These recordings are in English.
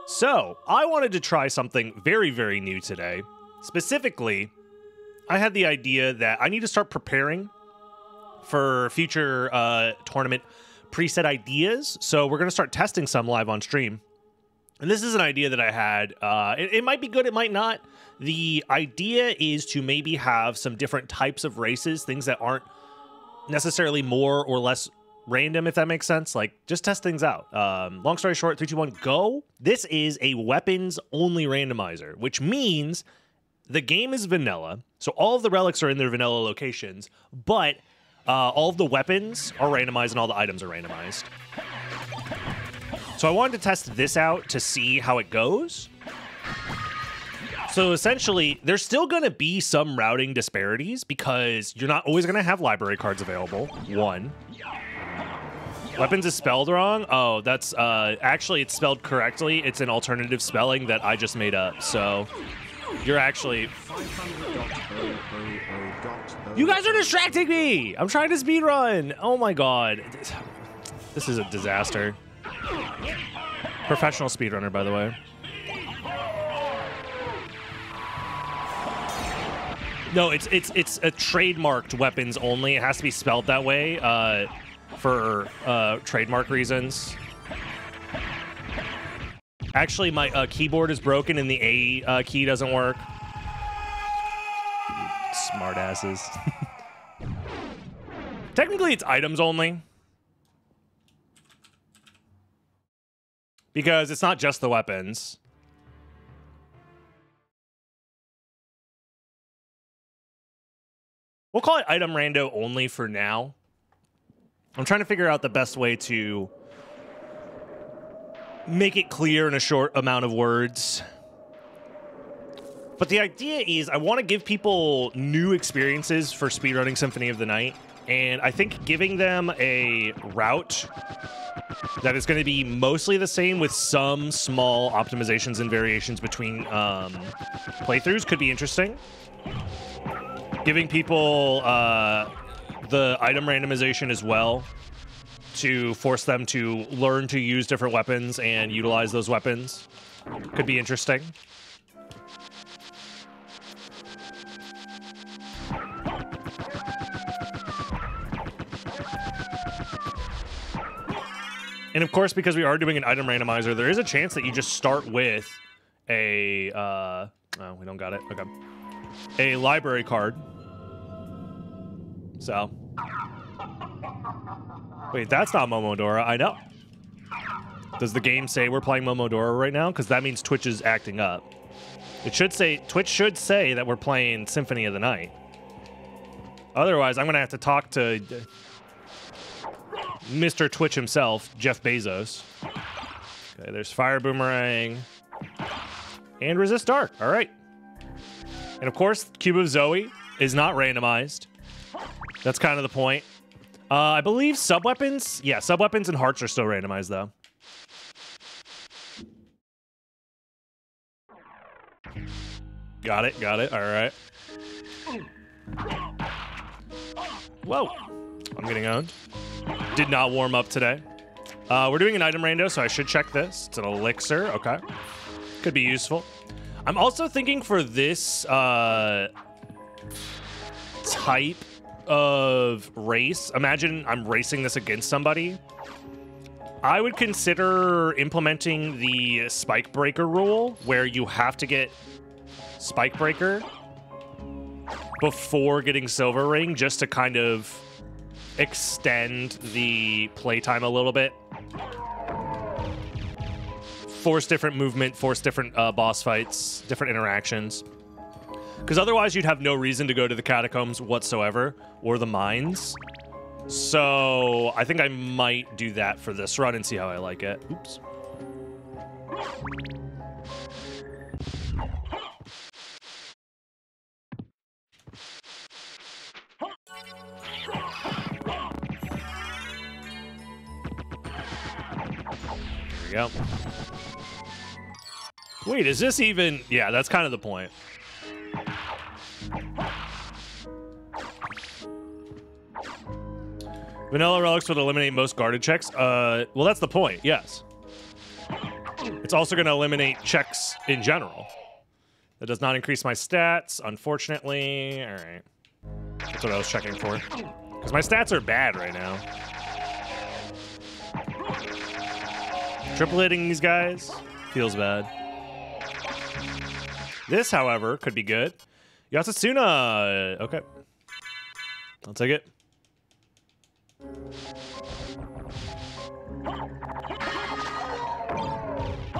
So, I wanted to try something very, very new today. Specifically, I had the idea that I need to start preparing for future tournament preset ideas. So we're going to start testing some live on stream. And this is an idea that I had. It might be good, it might not. The idea is to maybe have some different types of races, things that aren't necessarily more or less random, if that makes sense. Like, just test things out. Long story short, 3, 2, 1, go. This is a weapons-only randomizer, which means the game is vanilla. So all of the relics are in their vanilla locations, but all of the weapons are randomized and all the items are randomized. So I wanted to test this out to see how it goes. So essentially, there's still going to be some routing disparities because you're not always going to have library cards available. One. Weapons is spelled wrong? Oh, that's actually it's spelled correctly. It's an alternative spelling that I just made up. So you're actually... You guys are distracting me! I'm trying to speedrun! Oh my god. This is a disaster. Professional speedrunner, by the way. No, it's a trademarked weapons only. It has to be spelled that way for trademark reasons. Actually, my keyboard is broken and the A key doesn't work. Smart asses. Technically, it's items only. Because it's not just the weapons. We'll call it item rando only for now. I'm trying to figure out the best way to make it clear in a short amount of words. But the idea is I want to give people new experiences for speedrunning Symphony of the Night. And I think giving them a route that is going to be mostly the same with some small optimizations and variations between playthroughs could be interesting. Giving people the item randomization as well to force them to learn to use different weapons and utilize those weapons could be interesting. And of course, because we are doing an item randomizer, there is a chance that you just start with a... oh, we don't got it. Okay. A library card. So. Wait, that's not Momodora. I know. Does the game say we're playing Momodora right now? Because that means Twitch is acting up. It should say... Twitch should say that we're playing Symphony of the Night. Otherwise, I'm going to have to talk to... Mr. Twitch himself, Jeff Bezos. Okay, there's Fire Boomerang. And Resist Dark. All right. And of course, Cube of Zoe is not randomized. That's kind of the point. I believe sub-weapons... Yeah, sub-weapons and hearts are still randomized, though. Got it, got it. All right. Whoa. I'm getting owned. Did not warm up today. We're doing an item rando, so I should check this. It's an elixir. Okay. Could be useful. I'm also thinking for this type of race, imagine I'm racing this against somebody. I would consider implementing the Spike Breaker rule, where you have to get Spike Breaker before getting Silver Ring, just to kind of extend the playtime a little bit. Force different movement, force different boss fights, different interactions. Because otherwise you'd have no reason to go to the catacombs whatsoever, or the mines. So I think I might do that for this run and see how I like it. Oops. There we go. Wait, is this even... Yeah, that's kind of the point. Vanilla relics would eliminate most guarded checks. Well, that's the point, yes. It's also going to eliminate checks in general. That does not increase my stats, unfortunately. All right. That's what I was checking for. Because my stats are bad right now. Triple hitting these guys feels bad. This, however, could be good. Yasasuna. Okay. I'll take it.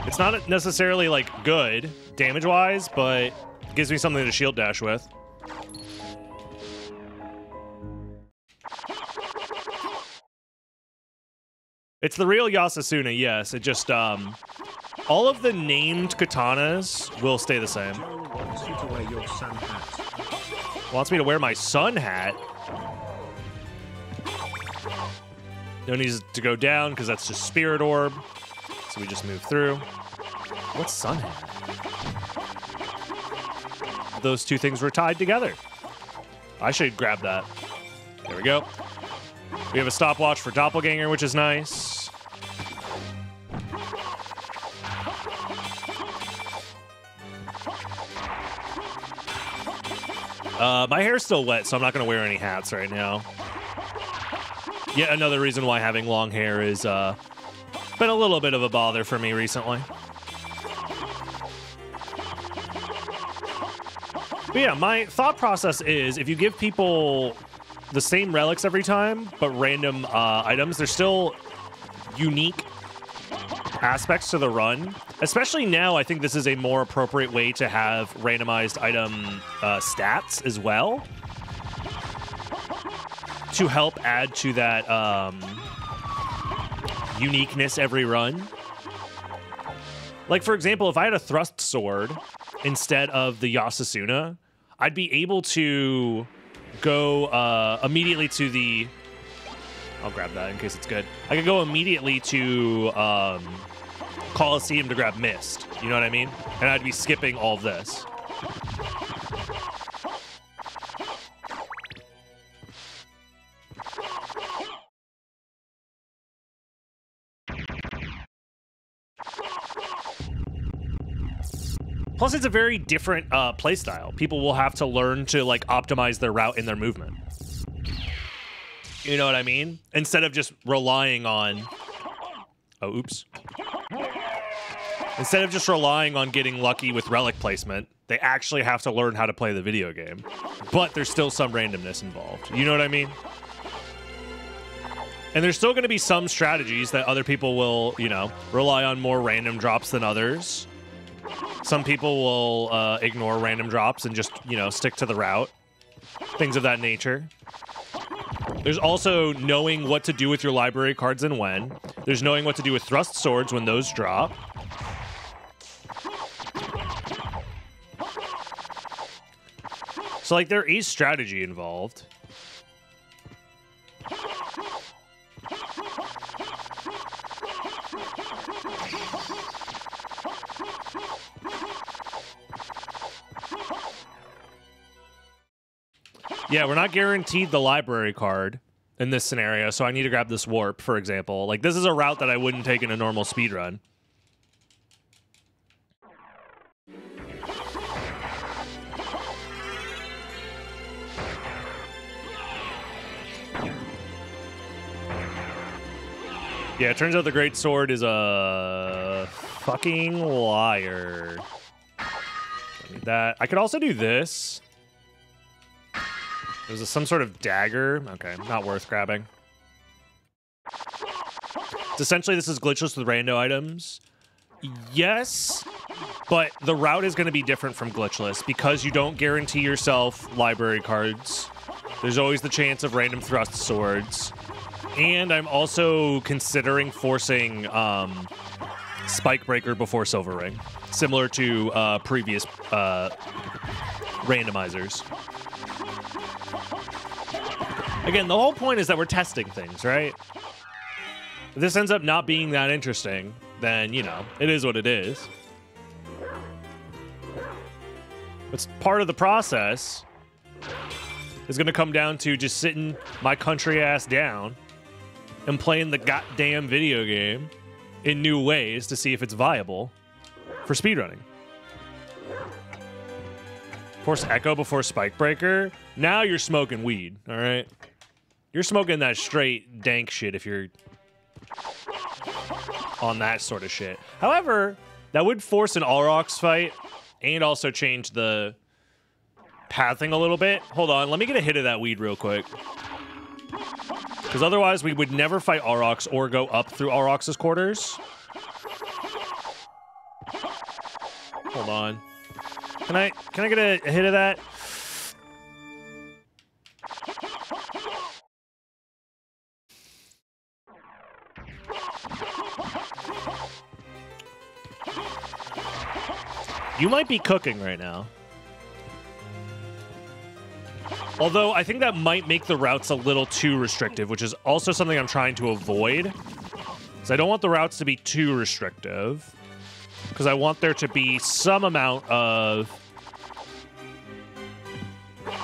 It's not necessarily, like, good damage-wise, but it gives me something to shield dash with. It's the real Yasasuna, yes. It just, all of the named katanas will stay the same. Wants you to wear your sun hat. Wants me to wear my sun hat? No need to go down, because that's just Spirit Orb. So we just move through. What's sun hat? Those two things were tied together. I should grab that. There we go. We have a stopwatch for Doppelganger, which is nice. My hair's still wet, so I'm not going to wear any hats right now. Yet another reason why having long hair is been a little bit of a bother for me recently. But yeah, my thought process is if you give people the same relics every time, but random items, there's still unique aspects to the run. Especially now, I think this is a more appropriate way to have randomized item stats as well, to help add to that uniqueness every run. Like, for example, if I had a thrust sword instead of the Yasasuna, I'd be able to go immediately to the... I'll grab that in case it's good. I could go immediately to Colosseum to grab Mist. You know what I mean? And I'd be skipping all of this. Plus, it's a very different playstyle. People will have to learn to, like, optimize their route and their movement. You know what I mean? Instead of just relying on... Oh, oops. Instead of just relying on getting lucky with relic placement, they actually have to learn how to play the video game. But there's still some randomness involved. You know what I mean? And there's still going to be some strategies that other people will, you know, rely on more random drops than others. Some people will ignore random drops and just, you know, stick to the route. Things of that nature. There's also knowing what to do with your library cards and when. There's knowing what to do with thrust swords when those drop. So, like, there is strategy involved. Yeah, we're not guaranteed the library card in this scenario, so I need to grab this warp, for example. Like, this is a route that I wouldn't take in a normal speedrun. Yeah, it turns out the Great Sword is a fucking liar. I need that. I could also do this. There's some sort of dagger. Okay, not worth grabbing. Essentially, this is glitchless with rando items. Yes, but the route is going to be different from glitchless because you don't guarantee yourself library cards. There's always the chance of random thrust swords. And I'm also considering forcing Spike Breaker before Silver Ring, similar to previous randomizers. Again, the whole point is that we're testing things, right? If this ends up not being that interesting, then, you know, it is what it is. It's part of the process is going to come down to just sitting my country ass down and playing the goddamn video game in new ways to see if it's viable. for speedrunning. Force Echo before Spike Breaker. Now you're smoking weed, all right? You're smoking that straight dank shit if you're on that sort of shit. However, that would force an Aurochs fight and also change the pathing a little bit. Hold on, let me get a hit of that weed real quick. Because otherwise we would never fight Aurochs or go up through Aurochs' quarters. Hold on. Can I get a hit of that? You might be cooking right now. Although I think that might make the routes a little too restrictive, which is also something I'm trying to avoid. So I don't want the routes to be too restrictive, because I want there to be some amount of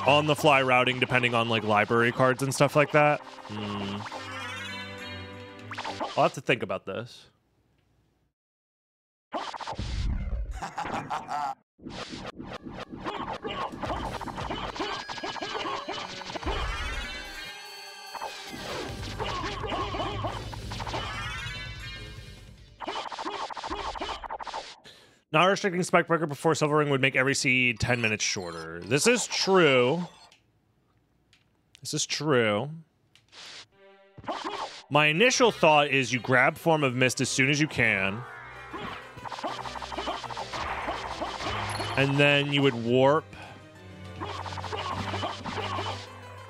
on-the-fly routing depending on like library cards and stuff like that. I'll have to think about this. Not restricting Spike Breaker before Silver Ring would make every seed 10 minutes shorter. This is true. This is true. My initial thought is you grab Form of Mist as soon as you can. And then you would warp.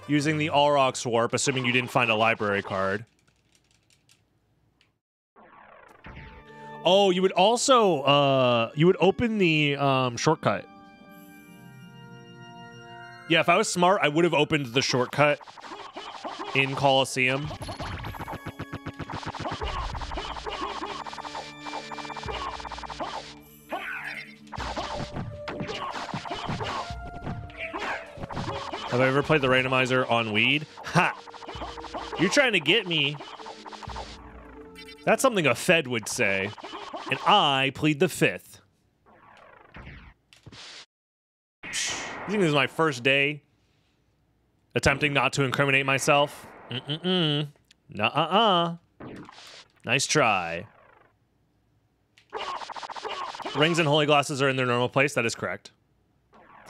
Using the Aurochs warp, assuming you didn't find a library card. Oh, you would also, you would open the shortcut. Yeah, if I was smart, I would have opened the shortcut in Colosseum. Have I ever played the randomizer on weed? Ha! You're trying to get me. That's something a Fed would say. And I plead the fifth. You think this is my first day attempting not to incriminate myself? Nuh-uh-uh. Nice try. Rings and holy glasses are in their normal place. That is correct.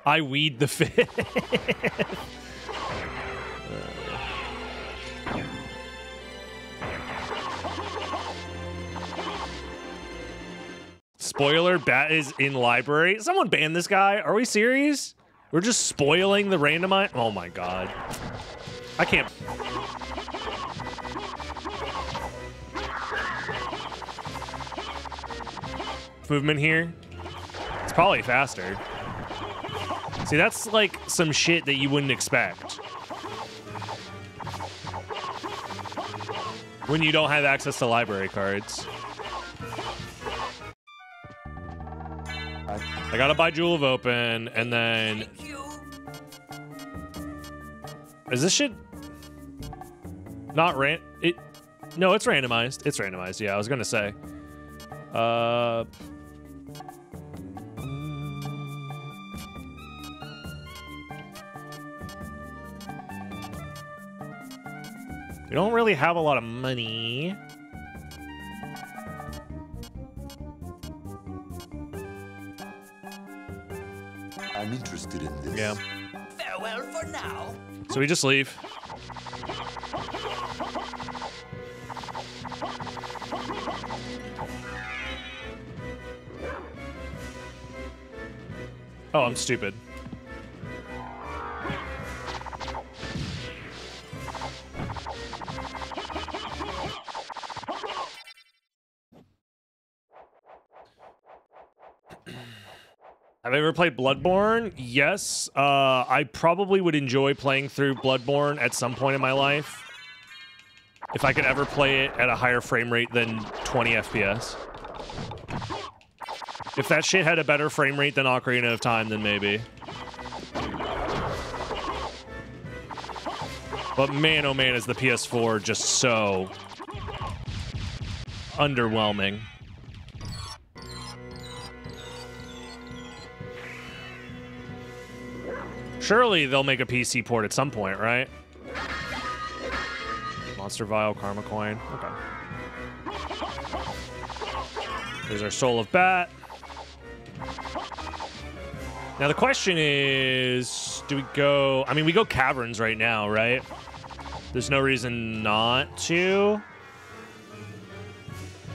I weed the fifth. Spoiler, Bat is in library. Someone ban this guy. Are we serious? We're just spoiling the randomizer? Oh my god. I can't. Movement here. It's probably faster. See, that's like some shit that you wouldn't expect when you don't have access to library cards. I gotta buy Jewel of Open, and then... Is this shit not No, it's randomized. It's randomized, yeah, I was gonna say. We don't really have a lot of money. I'm interested in this. Yeah. Farewell for now. So we just leave. Oh, I'm stupid. Have I ever played Bloodborne? Yes. I probably would enjoy playing through Bloodborne at some point in my life. If I could ever play it at a higher frame rate than 20 FPS. If that shit had a better frame rate than Ocarina of Time, then maybe. But man, oh man, is the PS4 just so underwhelming. Surely they'll make a PC port at some point, right? Monster Vial, Karma Coin. Okay. There's our Soul of Bat. Now the question is, do we go... I mean, we go Caverns right now, right? There's no reason not to.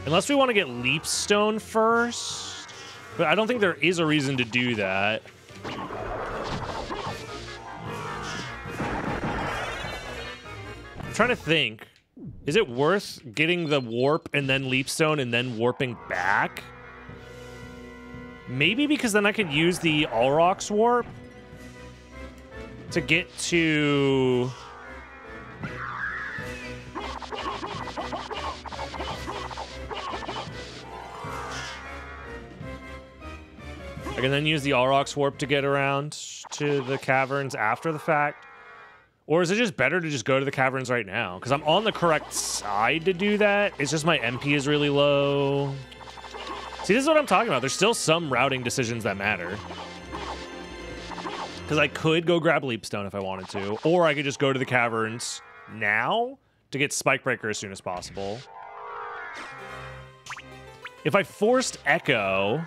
Unless we want to get Leapstone first. But I don't think there is a reason to do that. I'm trying to think. Is it worth getting the Warp and then Leapstone and then warping back? Maybe, because then I could use the Alrox Warp to get to... I can then use the Alrox Warp to get around to the Caverns after the fact. Or is it just better to just go to the Caverns right now? Because I'm on the correct side to do that. It's just my MP is really low. See, this is what I'm talking about. There's still some routing decisions that matter. Because I could go grab Leapstone if I wanted to. Or I could just go to the Caverns now to get Spikebreaker as soon as possible. If I forced Echo...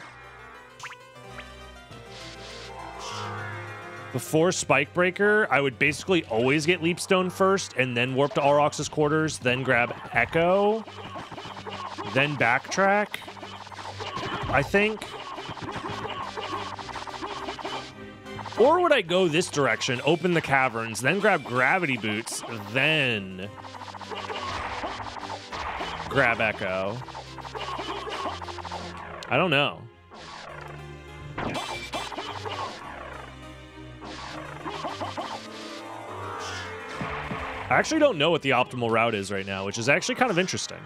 before Spikebreaker, I would basically always get Leapstone first and then warp to Alrox's quarters, then grab Echo, then backtrack, I think. Or would I go this direction, open the Caverns, then grab Gravity Boots, then grab Echo? I don't know. I actually don't know what the optimal route is right now, which is actually kind of interesting.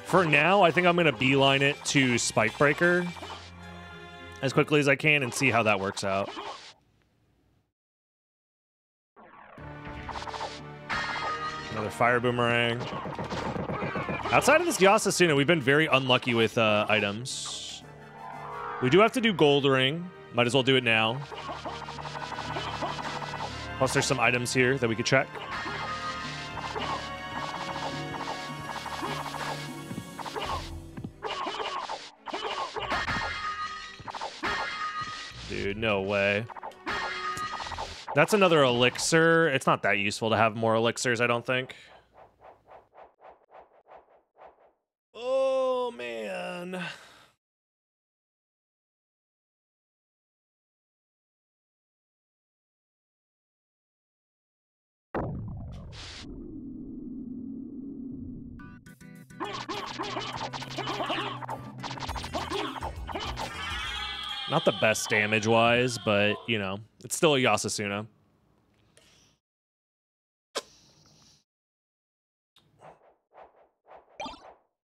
For now, I think I'm going to beeline it to Spikebreaker as quickly as I can and see how that works out. Another Fire Boomerang. Outside of this Yasasuna, we've been very unlucky with items. We do have to do Gold Ring. Might as well do it now. Plus, there's some items here that we could check. Dude, no way. That's another elixir. It's not that useful to have more elixirs, I don't think. Oh, man. Not the best damage-wise, but, you know, it's still a Yasasuna.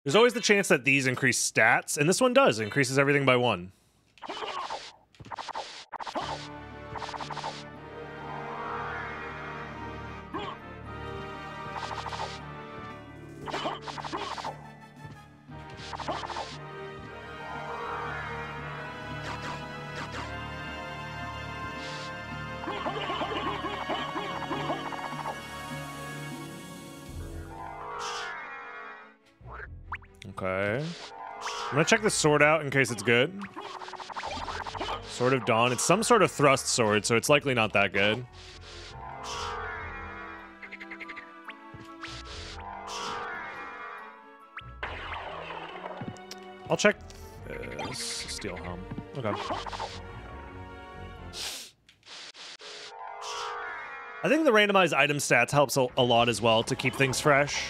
There's always the chance that these increase stats, and this one does. It increases everything by 1. Okay. I'm gonna check the sword out in case it's good. Sword of Dawn. It's some sort of thrust sword, so it's likely not that good. I'll check this. Steel Helm. Okay. I think the randomized item stats helps a lot as well to keep things fresh.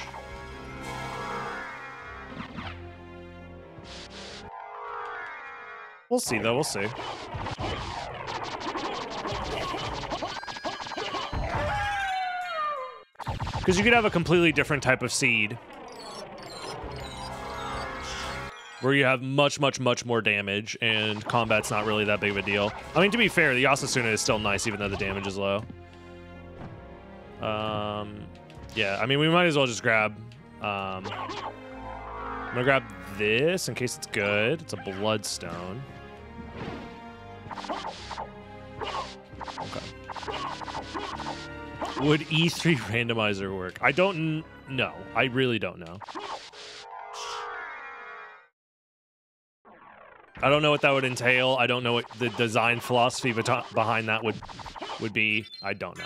We'll see, though. We'll see. Because you could have a completely different type of seed. Where you have much, much, much more damage, and combat's not really that big of a deal. I mean, to be fair, the Yasasuna is still nice, even though the damage is low. Yeah, I mean, we might as well just grab... I'm gonna grab this in case it's good. It's a Bloodstone. Okay. Would E3 randomizer work? I don't know. I really don't know. I don't know what that would entail. I don't know what the design philosophy behind that would be. I don't know.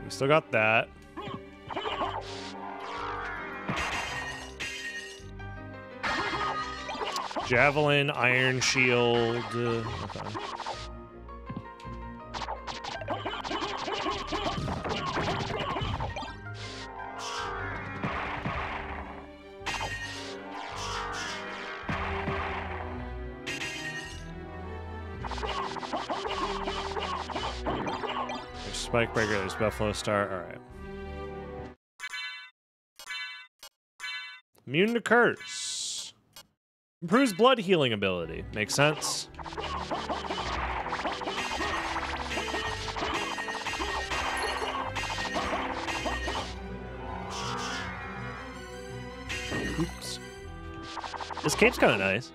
We still got that. Javelin, Iron Shield. Okay. There's Spike Breaker, there's Buffalo Star. Alright. Immune to Curse. Improves blood healing ability. Makes sense. Oops. This cape's kind of nice.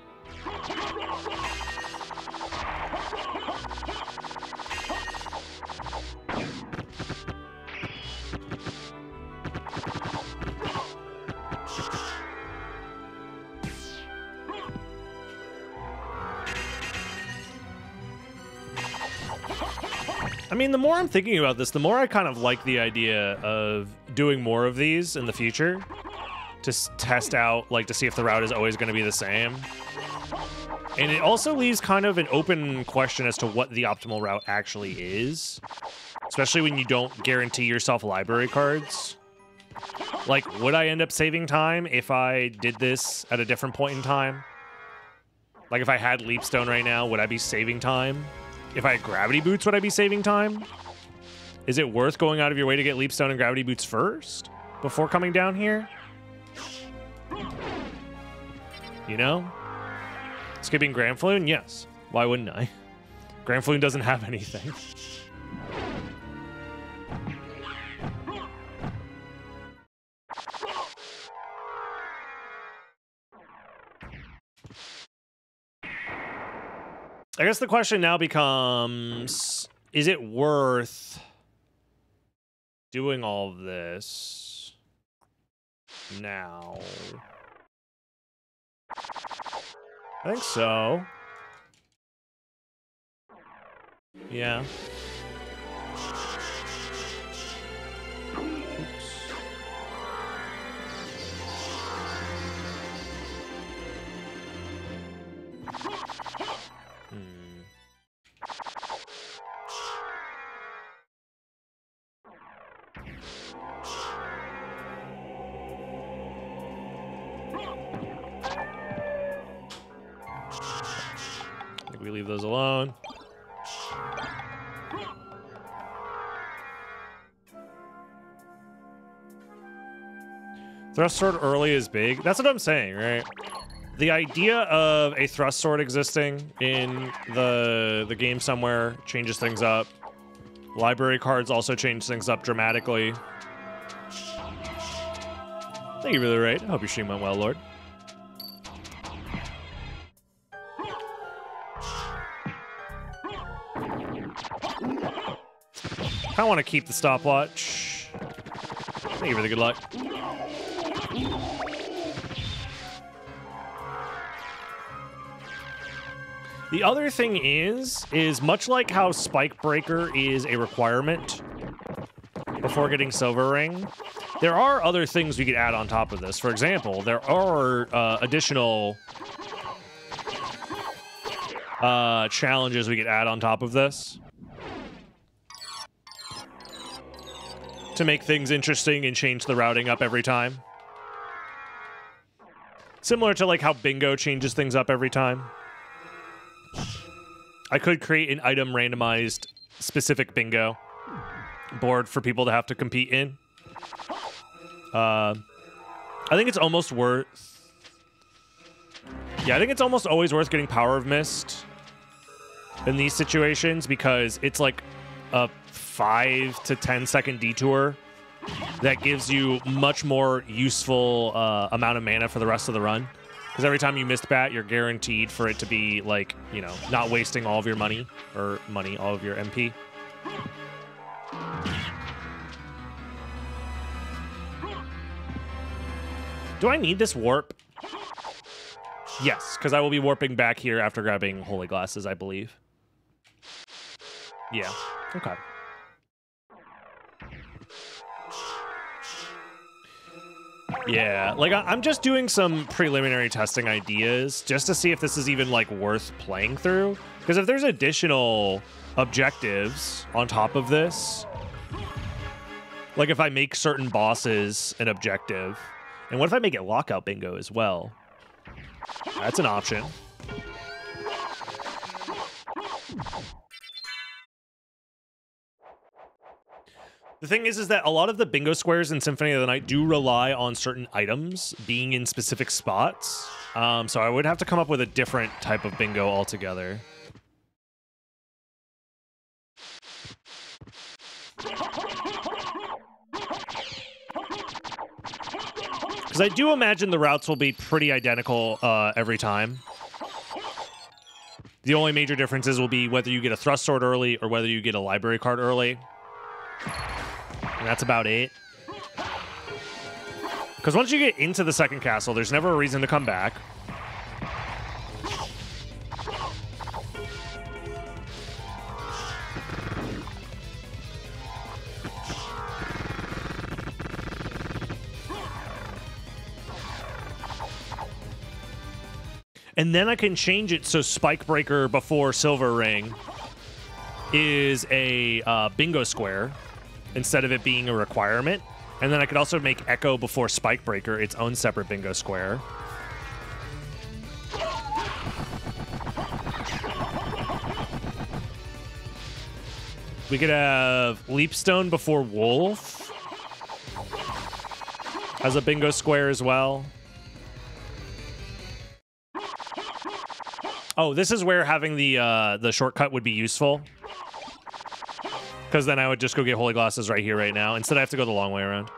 I mean, the more I'm thinking about this, the more I kind of like the idea of doing more of these in the future to test out, like, to see if the route is always going to be the same. And it also leaves kind of an open question as to what the optimal route actually is, especially when you don't guarantee yourself library cards. Like, would I end up saving time if I did this at a different point in time? Like, if I had Leapstone right now, would I be saving time? If I had Gravity Boots, would I be saving time? Is it worth going out of your way to get Leapstone and Gravity Boots first before coming down here? You know? Skipping Granfloon? Yes. Why wouldn't I? Granfloon doesn't have anything. I guess the question now becomes, is it worth doing all of this now? I think so. Yeah. I think we leave those alone. Thrust sword early is big. That's what I'm saying, right? The idea of a thrust sword existing in the game somewhere changes things up. Library cards also change things up dramatically. Thank you for the raid. I hope your stream went well, Lord. I want to keep the stopwatch. Thank you for the good luck. The other thing is much like how Spike Breaker is a requirement before getting Silver Ring, there are other things we could add on top of this. For example, there are additional challenges we could add on top of this to make things interesting and change the routing up every time. Similar to like how Bingo changes things up every time. I could create an item randomized specific bingo board for people to have to compete in. I think it's almost worth... Yeah, I think it's almost always worth getting Power of Mist in these situations because it's like a 5 to 10 second detour that gives you much more useful amount of mana for the rest of the run. Because every time you missed bat, you're guaranteed for it to be like, you know, not wasting all of your money, or all of your MP. Do I need this warp? Yes, because I will be warping back here after grabbing Holy Glasses, I believe. Yeah, okay. Yeah, like I'm just doing some preliminary testing ideas just to see if this is even like worth playing through. Because if there's additional objectives on top of this, like if I make certain bosses an objective, and what if I make it lockout bingo as well? That's an option. The thing is that a lot of the bingo squares in Symphony of the Night do rely on certain items being in specific spots. So I would have to come up with a different type of bingo altogether. Because I do imagine the routes will be pretty identical every time. The only major differences will be whether you get a thrust sword early or whether you get a library card early. And that's about it. Because once you get into the second castle, there's never a reason to come back. And then I can change it so Spike Breaker before Silver Ring is a bingo square instead of it being a requirement. And then I could also make Echo before Spike Breaker its own separate bingo square. We could have Leapstone before Wolf as a bingo square as well. Oh, this is where having the shortcut would be useful. Because then I would just go get Holy Glasses right here, right now. Instead, I have to go the long way around.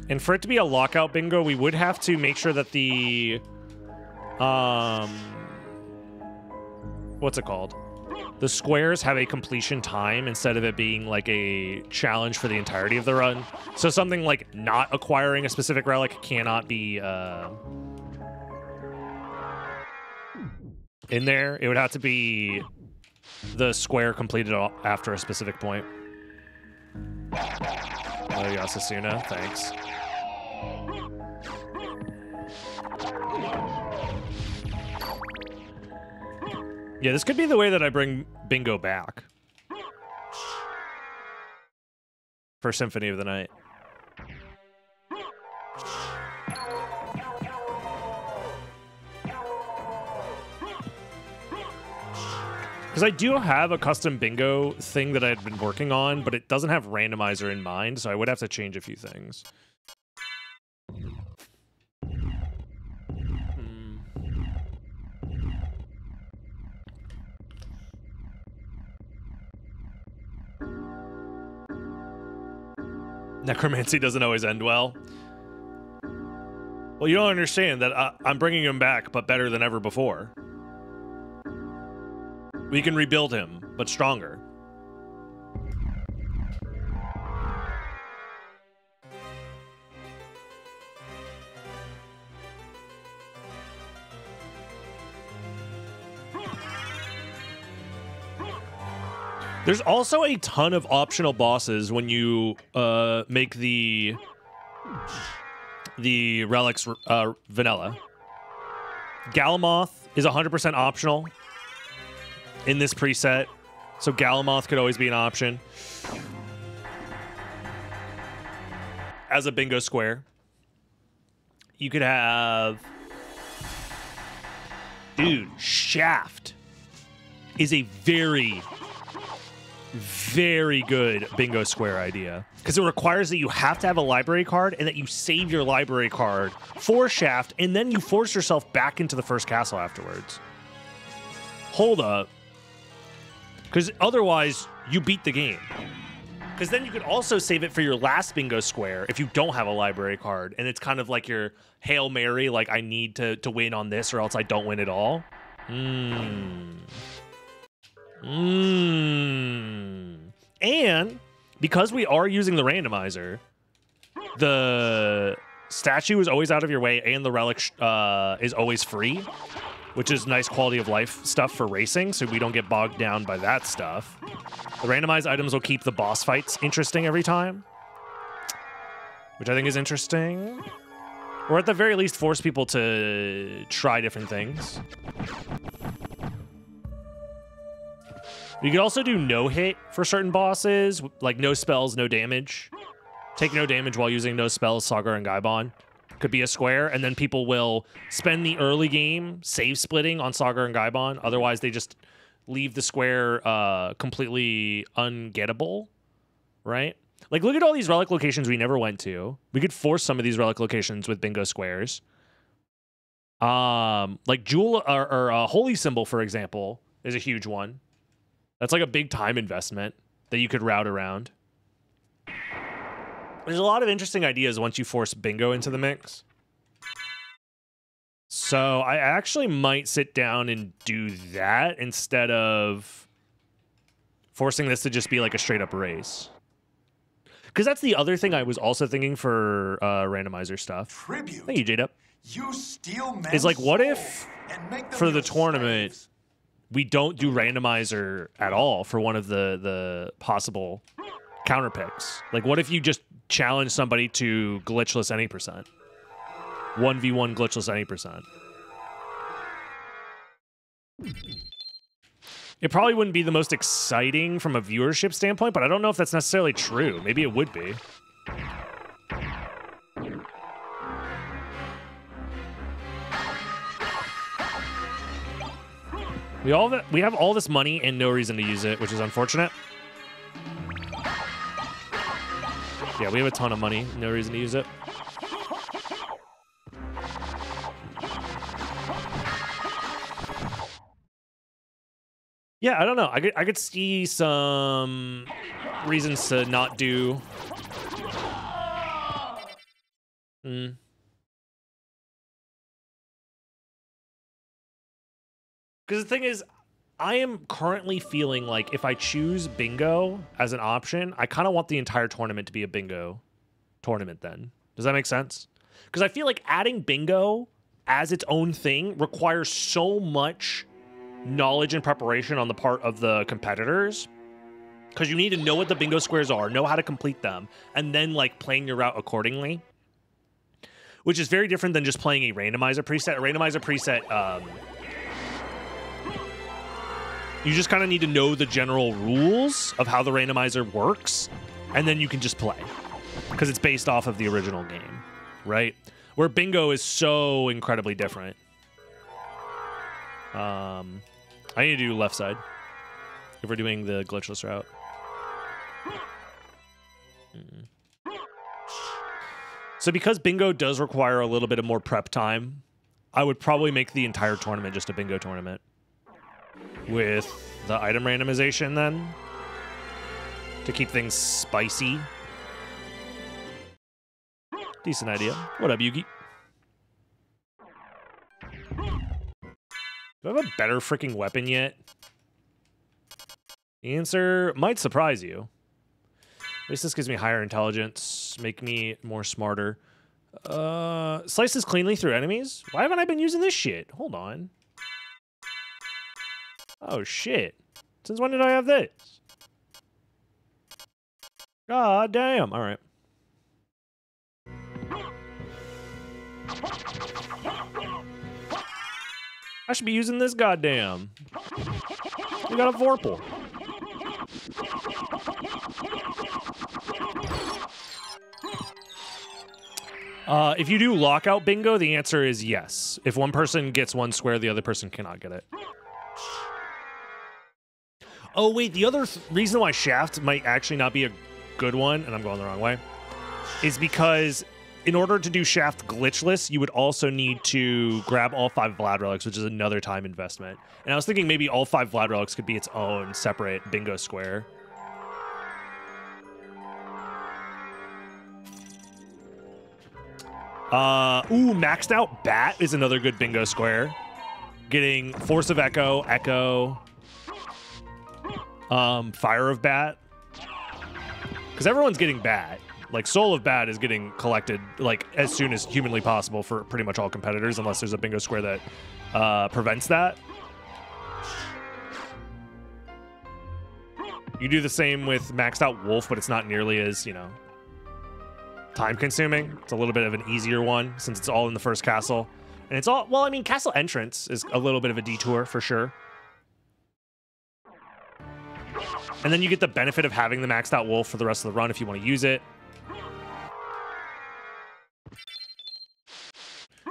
And for it to be a lockout bingo, we would have to make sure that the, what's it called? The squares have a completion time instead of it being like a challenge for the entirety of the run. So something like not acquiring a specific relic cannot be in there. It would have to be the square completed after a specific point. Oh, Yasasuna, thanks. Yeah, this could be the way that I bring bingo back for Symphony of the Night. Because I do have a custom bingo thing that I've been working on, but it doesn't have randomizer in mind, so I would have to change a few things. Necromancy doesn't always end well. Well, you don't understand that I'm bringing him back, but better than ever before. We can rebuild him, but stronger. There's also a ton of optional bosses when you make the the relics vanilla. Galamoth is 100% optional in this preset, so Galamoth could always be an option as a bingo square. You could have... Dude, Shaft is a very, very good bingo square idea because it requires that you have to have a library card and that you save your library card for Shaft, and then you force yourself back into the first castle afterwards. Hold up. Because otherwise, you beat the game. Because then you could also save it for your last bingo square if you don't have a library card, and it's kind of like your Hail Mary, like, I need to win on this or else I don't win at all. And because we are using the randomizer, the statue is always out of your way and the relic is always free, which is nice quality of life stuff for racing, so we don't get bogged down by that stuff. The randomized items will keep the boss fights interesting every time, which I think is interesting. Or at the very least, force people to try different things. You could also do no-hit for certain bosses, like no spells, no damage. Take no damage while using no spells, Sagar and Gaibon. Could be a square, and then people will spend the early game save splitting on Sagar and Gaibon. Otherwise, they just leave the square completely ungettable, right? Like, look at all these relic locations we never went to. We could force some of these relic locations with bingo squares. Like Jewel or Holy Symbol, for example, is a huge one. That's like a big time investment that you could route around. There's a lot of interesting ideas once you force bingo into the mix. So I actually might sit down and do that instead of forcing this to just be like a straight up race. Because that's the other thing I was also thinking for randomizer stuff. Tribute. Thank you, J-Dub. You steal men's Is like, what if and make them for the your tournament slaves. we don't do randomizer at all for one of the possible counter picks? Like, what if you just challenge somebody to glitchless any percent? 1v1 glitchless any percent. It probably wouldn't be the most exciting from a viewership standpoint, but I don't know if that's necessarily true. Maybe it would be. We have all this money and no reason to use it, which is unfortunate. Yeah, we have a ton of money, no reason to use it. Yeah, I don't know. I could see some reasons to not do. Because the thing is, I am currently feeling like if I choose bingo as an option, I kind of want the entire tournament to be a bingo tournament then. Does that make sense? Because I feel like adding bingo as its own thing requires so much knowledge and preparation on the part of the competitors, because you need to know what the bingo squares are, know how to complete them, and then like playing your route accordingly, which is very different than just playing a randomizer preset. A randomizer preset, you just kind of need to know the general rules of how the randomizer works, and then you can just play because it's based off of the original game, right? Where bingo is so incredibly different. I need to do left side if we're doing the glitchless route. So because bingo does require a little bit of more prep time, I would probably make the entire tournament just a bingo tournament with the item randomization then to keep things spicy. Decent idea. What up, Yugi? Do I have a better freaking weapon yet? The answer might surprise you. At least this gives me higher intelligence, make me more smarter. Slices cleanly through enemies? Why haven't I been using this shit? Hold on. Oh, shit. Since when did I have this? God damn. All right. I should be using this goddamn. We got a Vorpal. If you do lockout bingo, the answer is yes. If one person gets one square, the other person cannot get it. Oh, wait, the other reason why Shaft might actually not be a good one, and I'm going the wrong way, is because in order to do Shaft glitchless, you would also need to grab all 5 Vlad Relics, which is another time investment. And I was thinking maybe all 5 Vlad Relics could be its own separate bingo square. Ooh, maxed out Bat is another good bingo square. Getting Force of Echo, Fire of Bat. Because everyone's getting Bat. Like, Soul of Bat is getting collected, like, as soon as humanly possible for pretty much all competitors, unless there's a bingo square that prevents that. You do the same with maxed out Wolf, but it's not nearly as, you know, time-consuming. It's a little bit of an easier one, since it's all in the first castle. And it's all, well, I mean, castle entrance is a little bit of a detour, for sure. And then you get the benefit of having the maxed out Wolf for the rest of the run if you want to use it.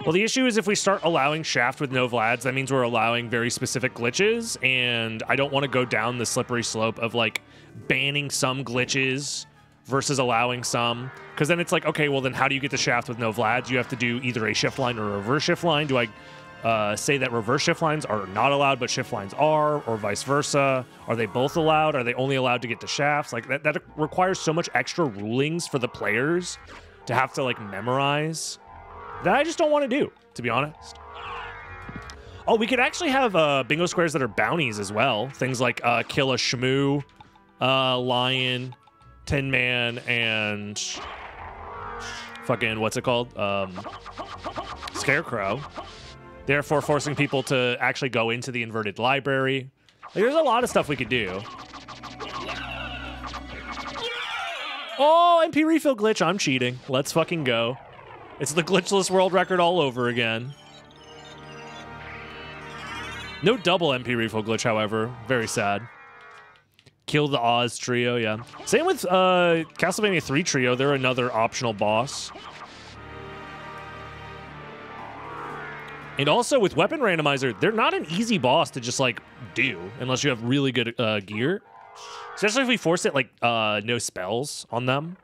Well, the issue is if we start allowing Shaft with no Vlads, that means we're allowing very specific glitches, and I don't want to go down the slippery slope of, like, banning some glitches versus allowing some, because then it's like, okay, well, then how do you get the Shaft with no Vlads? You have to do either a shift line or a reverse shift line. Do I say that reverse shift lines are not allowed, but shift lines are, or vice versa? Are they both allowed? Are they only allowed to get the shafts? Like, that requires so much extra rulings for the players to have to, like, memorize that I just don't want to do, to be honest. Oh, we could actually have bingo squares that are bounties as well. Things like kill a Shmoo, Lion, Tin Man, and fucking, what's it called? Scarecrow. Therefore forcing people to actually go into the inverted library. Like, there's a lot of stuff we could do. Oh, MP refill glitch. I'm cheating. Let's fucking go. It's the glitchless world record all over again. No double MP refill glitch, however. Very sad. Kill the Oz trio, yeah. Same with Castlevania 3 trio. They're another optional boss. And also with Weapon Randomizer, they're not an easy boss to just, like, do unless you have really good gear. Especially if we force it, like, no spells on them.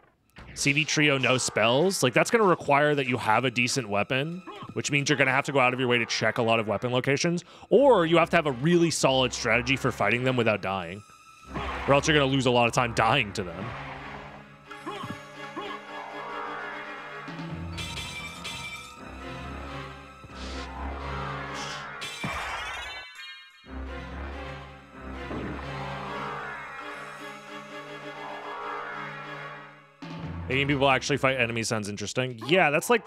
CV trio, no spells. Like, that's going to require that you have a decent weapon, which means you're going to have to go out of your way to check a lot of weapon locations, or you have to have a really solid strategy for fighting them without dying, or else you're going to lose a lot of time dying to them. Making people actually fight enemies sounds interesting. Yeah, that's like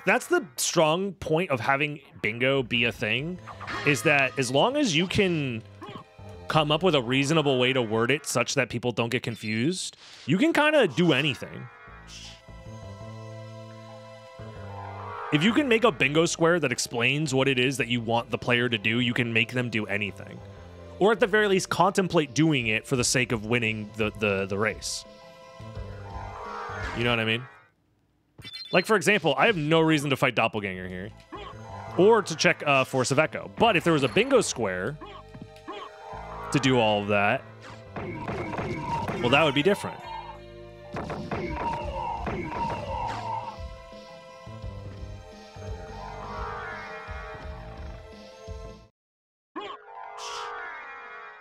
that's the strong point of having bingo be a thing, is that as long as you can come up with a reasonable way to word it such that people don't get confused, you can kind of do anything. If you can make a bingo square that explains what it is that you want the player to do, you can make them do anything. Or at the very least, contemplate doing it for the sake of winning the race. You know what I mean? Like, for example, I have no reason to fight Doppelganger here. Or to check Force of Echo. But if there was a bingo square to do all of that, well, that would be different.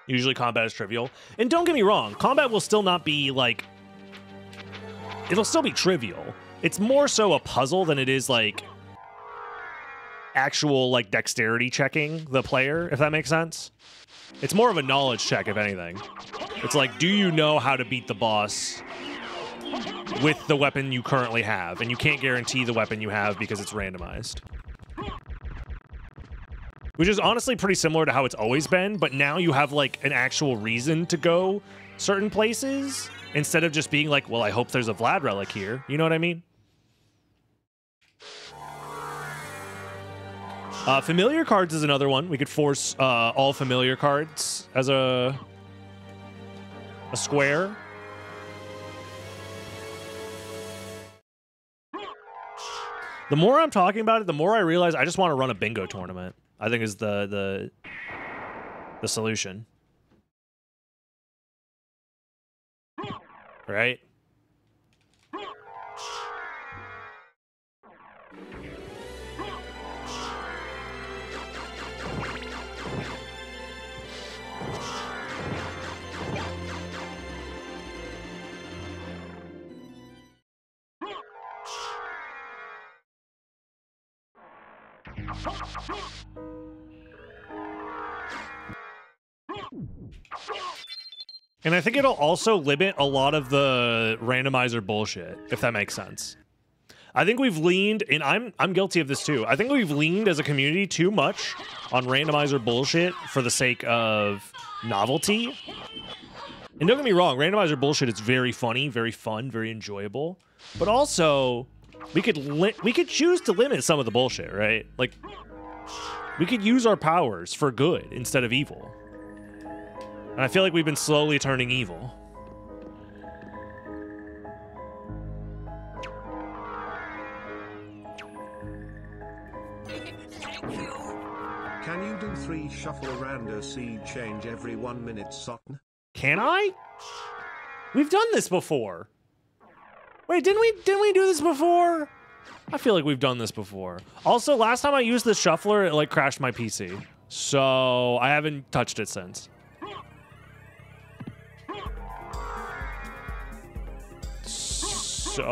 Usually combat is trivial. And don't get me wrong, combat will still not be, like... It'll still be trivial. It's more so a puzzle than it is, like, actual, like, dexterity checking the player, if that makes sense. It's more of a knowledge check, if anything. It's like, do you know how to beat the boss with the weapon you currently have? And you can't guarantee the weapon you have because it's randomized. Which is honestly pretty similar to how it's always been, but now you have, like, an actual reason to go certain places, instead of just being like, well, I hope there's a Vlad relic here. You know what I mean? Familiar cards is another one. We could force all familiar cards as a square. The more I'm talking about it, the more I realize I just want to run a bingo tournament. I think is the solution. Right? And I think it'll also limit a lot of the randomizer bullshit, if that makes sense. I think we've leaned, and I'm guilty of this too. I think we've leaned as a community too much on randomizer bullshit for the sake of novelty. And don't get me wrong, randomizer bullshit is very funny, very fun, very enjoyable. But also, we could choose to limit some of the bullshit, right? Like, we could use our powers for good instead of evil. And I feel like we've been slowly turning evil. Can you do 3 shuffle rando seed change every 1 minute, Sotn? Can I? We've done this before. Wait, didn't we do this before? I feel like we've done this before. Also, last time I used the shuffler, it like crashed my PC. So I haven't touched it since. So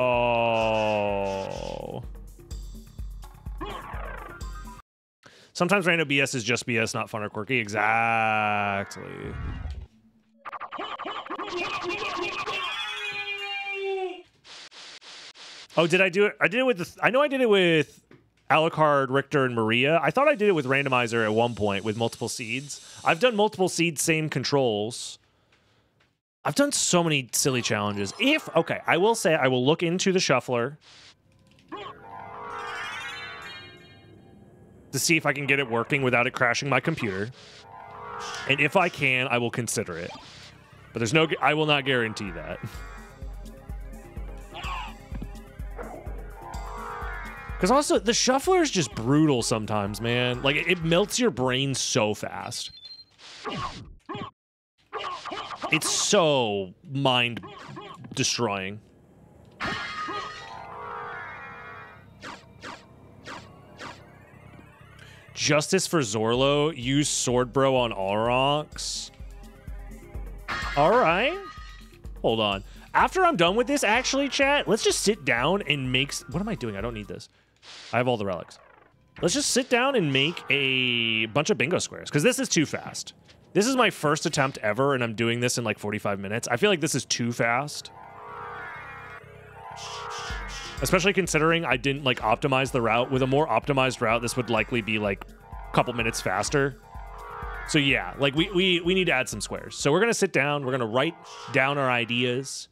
sometimes random BS is just BS, not fun or quirky. Exactly. Oh, did I do it? I did it with I know I did it with Alucard, Richter, and Maria. I thought I did it with randomizer at one point with multiple seeds. I've done multiple seeds, same controls. I've done so many silly challenges. Okay, I will say I will look into the shuffler to see if I can get it working without it crashing my computer. And if I can, I will consider it. But there's no, I will not guarantee that. Because also, the shuffler is just brutal sometimes, man. Like, it melts your brain so fast. It's so mind-destroying. Justice for Zorlo. Use Sword Bro on Aurochs. Alright. Hold on. After I'm done with this, actually, chat, let's just sit down and make... What am I doing? I don't need this. I have all the relics. Let's just sit down and make a bunch of bingo squares, because this is too fast. This is my first attempt ever, and I'm doing this in like 45 minutes. I feel like this is too fast. Especially considering I didn't like optimize the route. With a more optimized route, this would likely be like a couple minutes faster. So yeah, like we need to add some squares. So we're gonna sit down, we're gonna write down our ideas,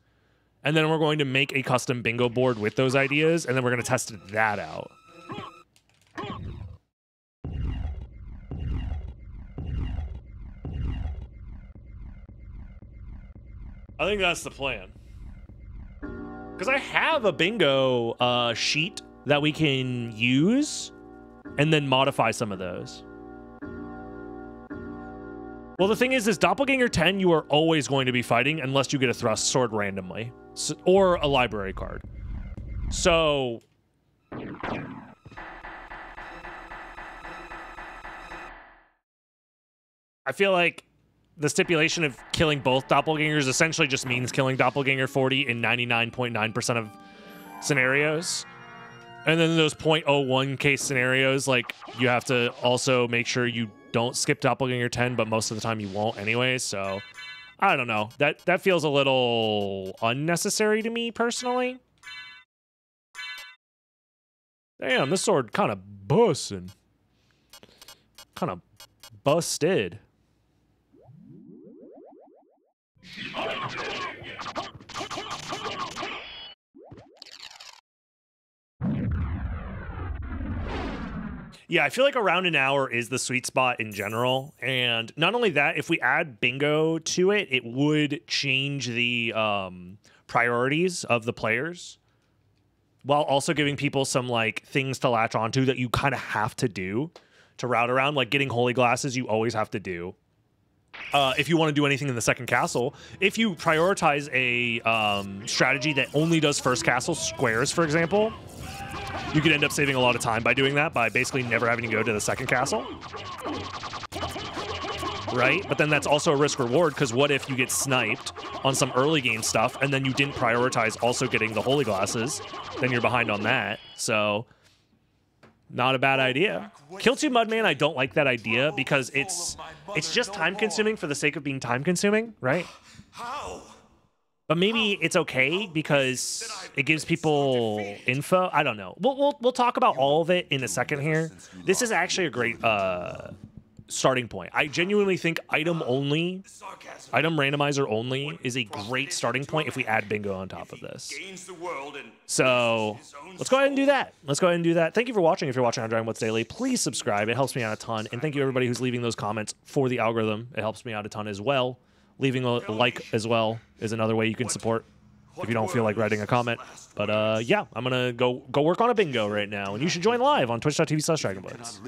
and then we're going to make a custom bingo board with those ideas, and then we're gonna test that out. I think that's the plan. Because I have a bingo sheet that we can use and then modify some of those. Well, the thing is Doppelganger 10, you are always going to be fighting unless you get a thrust sword randomly. Or a library card. So... I feel like the stipulation of killing both doppelgangers essentially just means killing doppelganger 40 in 99.9% of scenarios. And then those 0.01 case scenarios, like, you have to also make sure you don't skip doppelganger 10, but most of the time you won't anyway, so I don't know. That feels a little unnecessary to me personally. Damn, this sword kind of bussin'. Kind of busted. Yeah, I feel like around an hour is the sweet spot in general. And not only that, if we add bingo to it, it would change the priorities of the players while also giving people some like things to latch onto that you kind of have to do to route around. Like getting holy glasses, you always have to do. If you want to do anything in the second castle, if you prioritize a strategy that only does first castle squares, for example, you could end up saving a lot of time by doing that, by basically never having to go to the second castle. Right? But then that's also a risk reward, because what if you get sniped on some early game stuff and then you didn't prioritize also getting the holy glasses? Then you're behind on that. So not a bad idea. Kill 2 Mudman, I don't like that idea because it's just time consuming for the sake of being time consuming, right? But maybe it's okay because it gives people info. I don't know. We'll talk about all of it in a second here. This is actually a great starting point. I genuinely think item randomizer only is a great starting point if we add bingo on top of this. So let's go ahead and do that. Thank you for watching. If you're watching on Dragon Blitz Daily, please subscribe. It helps me out a ton. And thank you everybody who's leaving those comments for the algorithm. It helps me out a ton as well. Leaving a like as well is another way you can support if you don't feel like writing a comment. But yeah, I'm gonna go work on a bingo right now, and you should join live on twitch.tv/DragonBlitz.